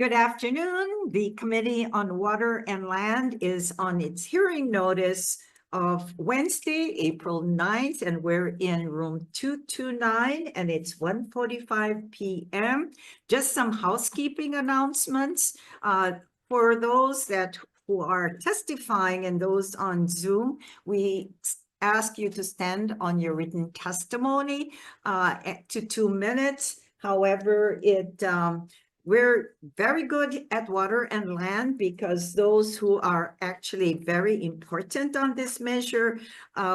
Good afternoon. The Committee on Water and Land is on its hearing notice of Wednesday, April 9th, and we're in room 229, and it's 1:45 p.m. Just some housekeeping announcements. For those who are testifying and those on Zoom, we ask you to stand on your written testimony to 2 minutes. However, we're very good at water and land because those who are actually very important on this measure,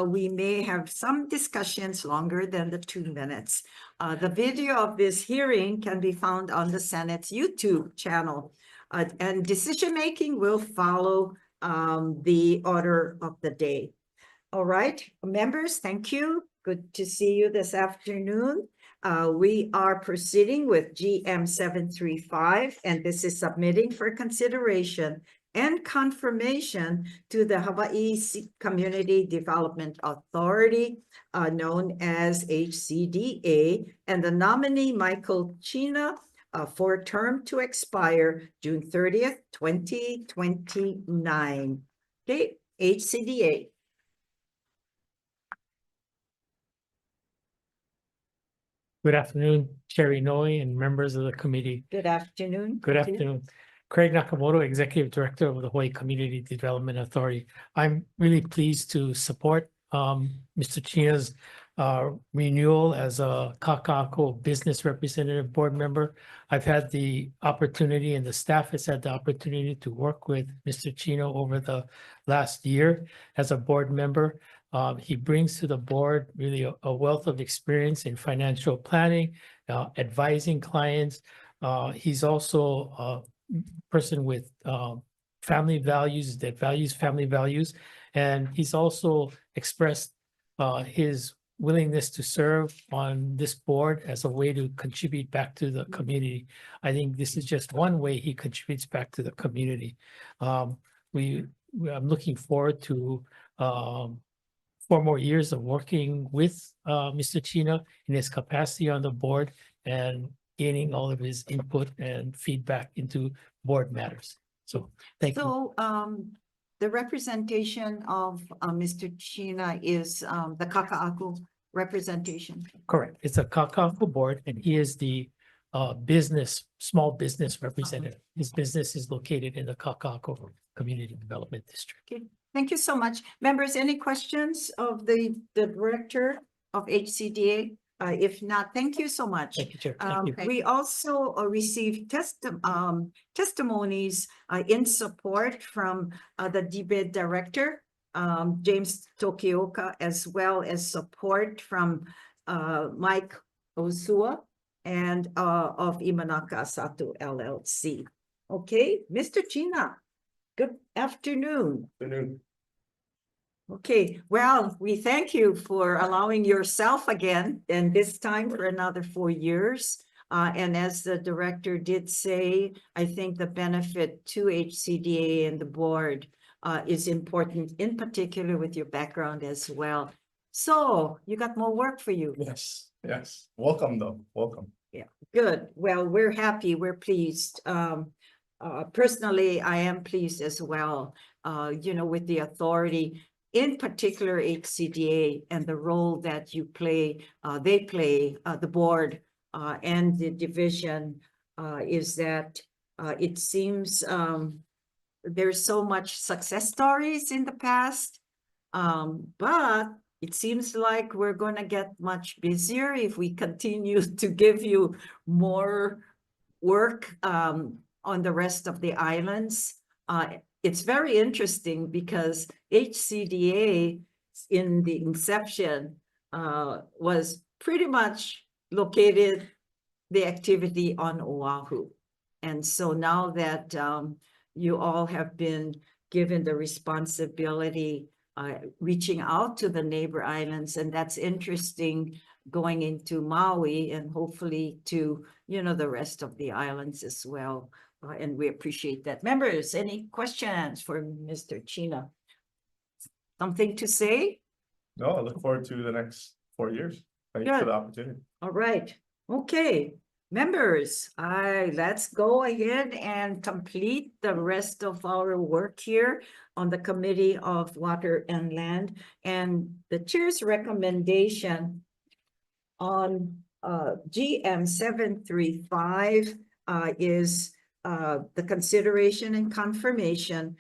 we may have some discussions longer than the 2 minutes. The video of this hearing can be found on the Senate's YouTube channel, and decision-making will follow the order of the day. All right, members, thank you. Good to see you this afternoon. We are proceeding with GM 735, and this is submitting for consideration and confirmation to the Hawai'i Community Development Authority, known as HCDA, and the nominee Michael China for a term to expire June 30th, 2029. Okay, HCDA. Good afternoon, Chair Inouye and members of the committee. Good afternoon. Good afternoon. Craig Nakamoto, Executive Director of the Hawaii Community Development Authority. I'm really pleased to support Mr. China's renewal as a Kaka'ako Business Representative Board Member. I've had the opportunity, and the staff has had the opportunity, to work with Mr. Chino over the last year as a board member. He brings to the board really a wealth of experience in financial planning, advising clients. He's also a person with family values that values family values. And he's also expressed his willingness to serve on this board as a way to contribute back to the community. I think this is just one way he contributes back to the community. I'm looking forward to 4 more years of working with Mr. Chino in his capacity on the board and gaining all of his input and feedback into board matters. So thank you. So the representation of Mr. China is the Kaka'ako representation. Correct. It's a Kaka'ako board, and he is the small business representative. His business is located in the Kaka'ako Community Development District. Okay, thank you so much. Members, any questions of the director of HCDA? If not, thank you so much. Thank you, Chair. Thank you. We also received testimonies in support from the DBID director, James Tokioka, as well as support from Mike Osua and of Imanaka Sato LLC. Okay, Mr. China, good afternoon. Good afternoon. Okay, well, we thank you for allowing yourself again, and this time for another 4 years. And as the director did say, I think the benefit to HCDA and the board is important, in particular with your background as well. So you got more work for you. Yes, yes. Welcome though, welcome. Yeah, good. Well, we're happy, we're pleased. Personally, I am pleased as well, with the authority, in particular HCDA, and the role that you play, they play, the board and the division, is that it seems there's so much success stories in the past, but it seems like we're going to get much busier if we continue to give you more work on the rest of the islands. It's very interesting because HCDA in the inception was pretty much located the activity on Oahu. And so now that you all have been given the responsibility reaching out to the neighbor islands, and that's interesting, going into Maui and hopefully to, the rest of the islands as well. And we appreciate that. Members, any questions for Mr. China? Something to say? No, I look forward to the next 4 years. Thank you for Good. the opportunity. All right. Okay. Members, let's go ahead and complete the rest of our work here on the Committee of Water and Land. And the chair's recommendation on GM 735 is the consideration and confirmation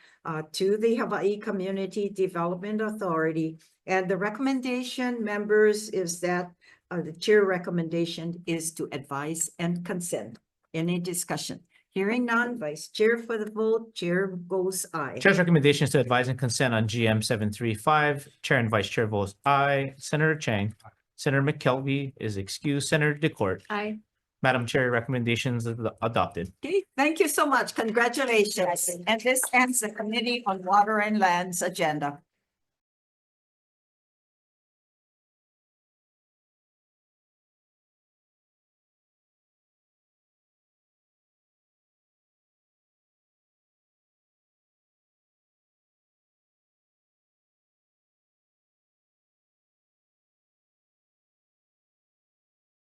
to the Hawaii Community Development Authority. And the recommendation, members, is that the chair recommendation is to advise and consent. Any discussion? Hearing none, vice chair for the vote, chair goes aye. Chair's recommendation is to advise and consent on GM 735. Chair and Vice Chair votes aye. Senator Chang. Senator McKelvey is excused. Senator DeCourt. Aye. Madam Chair, recommendations are adopted. Okay, thank you so much. Congratulations. And this ends the Committee on Water and Land's agenda.